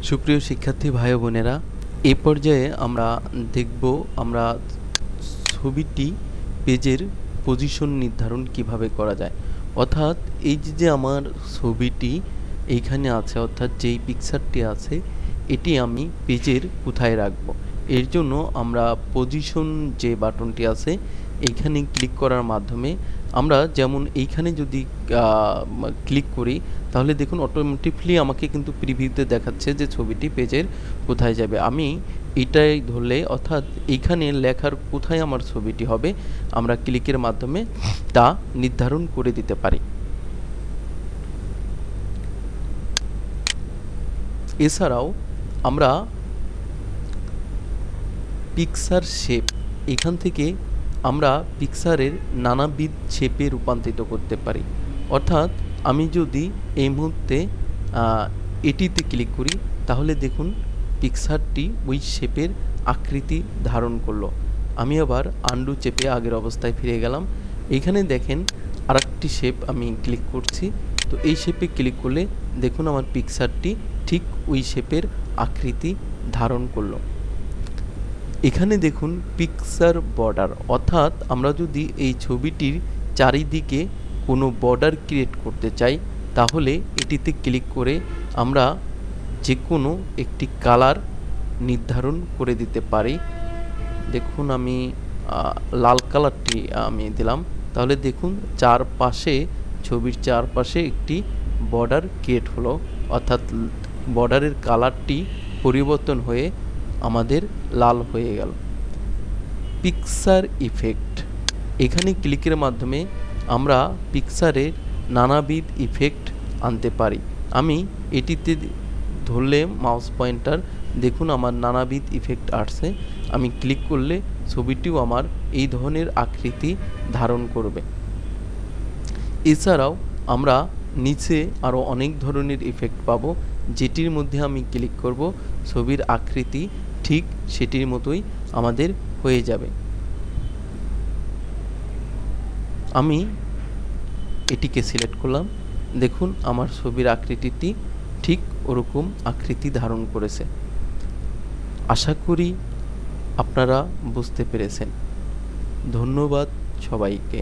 সুপ্রিয় শিক্ষার্থী ভাই ও বোনেরা, এই পর্যায়ে আমরা দেখব আমরা ছবিটি পেজের পজিশন নির্ধারণ কিভাবে করা যায়। অর্থাৎ এই যে আমার ছবিটি এইখানে আছে, অর্থাৎ যেই পিকচারটি আছে এটি আমি পেজের কোথায় রাখব। এর জন্য আমরা পজিশন যে বাটনটি আছে এইখানে ক্লিক করার মাধ্যমে আমরা যেমন এইখানে যদি ক্লিক করি তাহলে দেখুন অটোমেটিকলি আমাকে কিন্তু প্রিভিউতে দেখাচ্ছে যে ছবিটি পেজের কোথায় যাবে। আমি এটাই ধরলে অর্থাৎ এইখানে লেখার কোথায় আমার ছবিটি হবে আমরা ক্লিকের মাধ্যমে তা নির্ধারণ করে দিতে পারি। এছাড়াও আমরা পিকচার শেপ, এখান থেকে আমরা পিকচারের নানাবিধ শেপে রূপান্তরিত করতে পারি। অর্থাৎ আমি যদি এই মুহূর্তে এটিতে ক্লিক করি তাহলে দেখুন পিকচারটি ওই শেপের আকৃতি ধারণ করলো। আমি আবার আন্ডু চেপে আগের অবস্থায় ফিরে গেলাম। এখানে দেখেন আরেকটি শেপ আমি ক্লিক করছি, তো এই শেপে ক্লিক করলে দেখুন আমার পিকচারটি ঠিক ওই শেপের আকৃতি ধারণ করলো। এখানে দেখুন পিকচার বর্ডার, অর্থাৎ আমরা যদি এই ছবিটির চারিদিকে কোনো বর্ডার ক্রিয়েট করতে চাই তাহলে এটিতে ক্লিক করে আমরা যে কোনো একটি কালার নির্ধারণ করে দিতে পারি। দেখুন আমি লাল কালারটি আমি দিলাম, তাহলে দেখুন চারপাশে ছবির চারপাশে একটি বর্ডার ক্রিয়েট হলো, অর্থাৎ বর্ডারের কালারটি পরিবর্তন হয়ে আমাদের লাল হয়ে গেল। পিকচার ইফেক্ট, এখানে ক্লিকের মাধ্যমে আমরা পিকচারের নানাবিধ ইফেক্ট আনতে পারি। আমি এটিতে ধরলে মাউস পয়েন্টার দেখুন আমার নানাবিধ ইফেক্ট আসছে। আমি ক্লিক করলে ছবিটিও আমার এই ধরনের আকৃতি ধারণ করবে। এছাড়াও আমরা নিচে আরও অনেক ধরনের ইফেক্ট পাবো, যেটির মধ্যে আমি ক্লিক করব ছবির আকৃতি ঠিক সেটির মতোই আমাদের হয়ে যাবে। আমি এটিকে সিলেক্ট করলাম, দেখুন আমার ছবির আকৃতিটি ঠিক ওরকম আকৃতি ধারণ করেছে। আশা করি আপনারা বুঝতে পেরেছেন। ধন্যবাদ সবাইকে।